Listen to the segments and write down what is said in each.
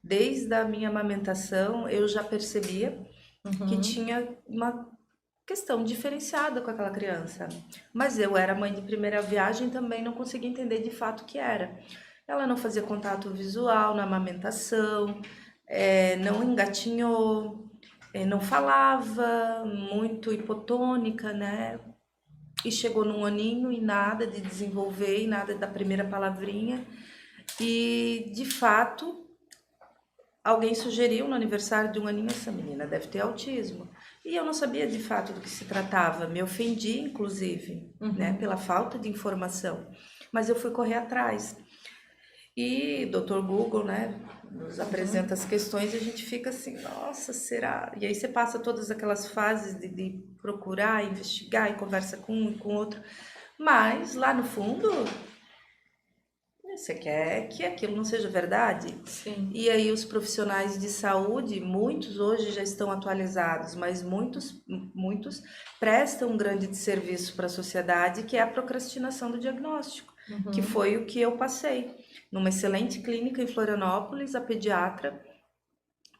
Desde a minha amamentação, eu já percebia que Uhum. tinha uma questão diferenciada com aquela criança. Mas eu era mãe de primeira viagem e também não conseguia entender de fato o que era. Ela não fazia contato visual na amamentação, não engatinhou, não falava, muito hipotônica, né? E chegou num aninho e nada de desenvolver, e nada da primeira palavrinha. E, de fato, alguém sugeriu no aniversário de um aninho, essa menina deve ter autismo. E eu não sabia de fato do que se tratava. Me ofendi, inclusive, né, Uhum. pela falta de informação. Mas eu fui correr atrás. E Dr. Google, né, nos apresenta Uhum. as questões e a gente fica assim, nossa, será? E aí você passa todas aquelas fases de procurar, investigar e conversa com um e com outro. Mas lá no fundo, você quer que aquilo não seja verdade? Sim. E aí os profissionais de saúde, muitos hoje já estão atualizados, mas muitos prestam um grande serviço para a sociedade, que é a procrastinação do diagnóstico, que Uhum. foi o que eu passei. Numa excelente clínica em Florianópolis, a pediatra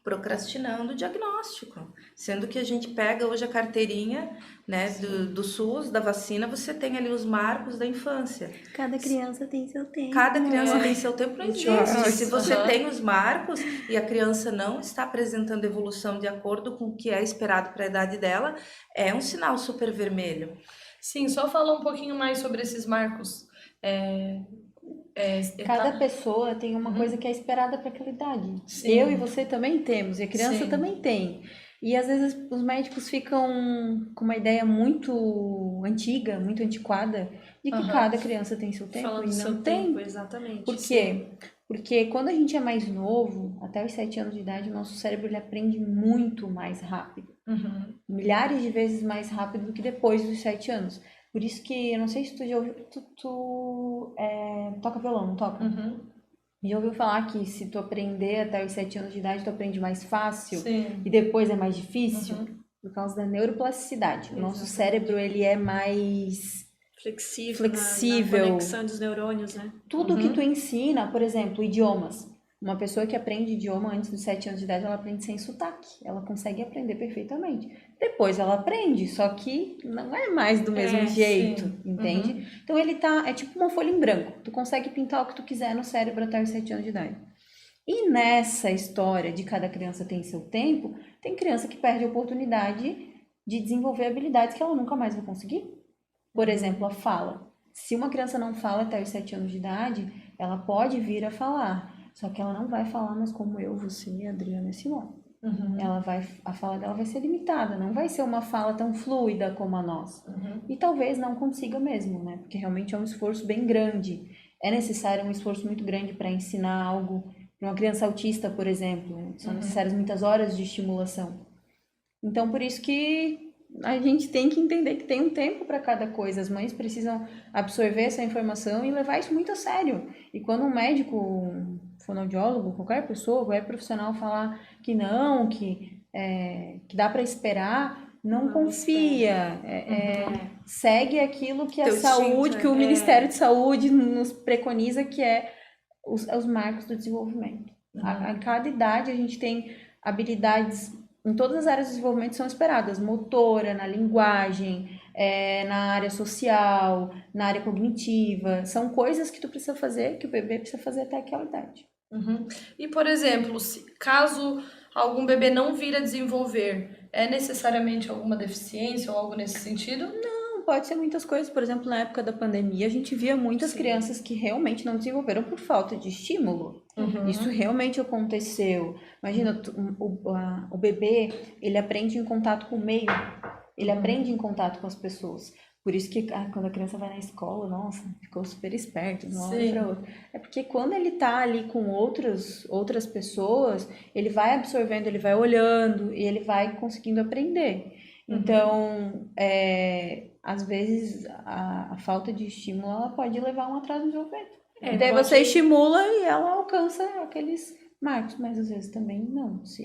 procrastinando o diagnóstico, sendo que a gente pega hoje a carteirinha, né, Sim. do SUS, da vacina, você tem ali os marcos da infância. Cada criança tem seu Cada tempo. criança tem É, seu tempo, não muito existe. Se antes. você Aham. tem os marcos e a criança não está apresentando evolução de acordo com o que é esperado para a idade dela, é um sinal super vermelho. Sim, só falar um pouquinho mais sobre esses marcos. É, Cada tá. pessoa tem uma coisa que é esperada para aquela idade. Eu e Sim, você também temos, e a criança sim. também tem. E às vezes os médicos ficam com uma ideia muito antiga, muito antiquada, de que Aham. cada criança tem seu tempo Falando e do não seu tempo, tem. exatamente. Por Sim. quê? Porque quando a gente é mais novo, até os 7 anos de idade, o nosso cérebro ele aprende muito mais rápido. Uhum. Milhares de vezes mais rápido do que depois dos 7 anos. Por isso que, eu não sei se tu já ouviu, tu toca violão, não toca? Uhum. Já ouviu falar que se tu aprender até os 7 anos de idade, tu aprende mais fácil e Sim. depois é mais difícil? Uhum. Por causa da neuroplasticidade. O nosso Exatamente. cérebro, ele é mais Flexível na flexível. conexão dos neurônios, né? Tudo que tu Uhum. ensina, por exemplo, idiomas. Uma pessoa que aprende idioma antes dos 7 anos de idade, ela aprende sem sotaque. Ela consegue aprender perfeitamente. Depois ela aprende, só que não é mais do mesmo É, jeito, Sim. entende? Uhum. Então ele tá, é tipo uma folha em branco. Tu consegue pintar o que tu quiser no cérebro até os 7 anos de idade. E nessa história de cada criança tem seu tempo, tem criança que perde a oportunidade de desenvolver habilidades que ela nunca mais vai conseguir. Por exemplo, a Uhum. fala. Se uma criança não fala até os 7 anos de idade, ela pode vir a falar. Só que ela não vai falar mais como eu, você, Adriana e Simone. Uhum. A fala dela vai ser limitada, não vai ser uma fala tão fluida como a nossa. Uhum. E talvez não consiga mesmo, né? Porque realmente é um esforço bem grande. É necessário um esforço muito grande para ensinar algo para uma criança autista, por exemplo. São Uhum. necessárias muitas horas de estimulação. Então, por isso que a gente tem que entender que tem um tempo para cada coisa. As mães precisam absorver essa informação e levar isso muito a sério. E quando um médico, um fonoaudiólogo, qualquer pessoa, qualquer profissional falar que não, que dá para esperar, não Não espera. confia. Uhum. Segue aquilo que a Teu instinto saúde, que o É, Ministério de Saúde nos preconiza, que é os marcos do desenvolvimento. A Uhum. cada idade a gente tem habilidades em todas as áreas de desenvolvimento são esperadas, motora, na linguagem, na área social, na área cognitiva. São coisas que tu precisa fazer, que o bebê precisa fazer até aquela idade. Uhum. E, por exemplo, caso algum bebê não vir a desenvolver, é necessariamente alguma deficiência ou algo nesse sentido? Não, pode ser muitas coisas. Por exemplo, na época da pandemia, a gente via muitas Sim. crianças que realmente não desenvolveram por falta de estímulo. Isso Uhum. realmente aconteceu. Imagina, o bebê, ele aprende em contato com o meio. Ele aprende Uhum. em contato com as pessoas. Por isso que quando a criança vai na escola, nossa, ficou super esperto de uma hora para Sim. outra. É porque quando ele tá ali com outras pessoas, ele vai absorvendo, ele vai olhando e ele vai conseguindo aprender. Uhum. Então, às vezes a falta de estímulo ela pode levar a um atraso no desenvolvimento. E é, daí você pode. estimula e ela alcança aqueles marcos, mas às vezes também não. Se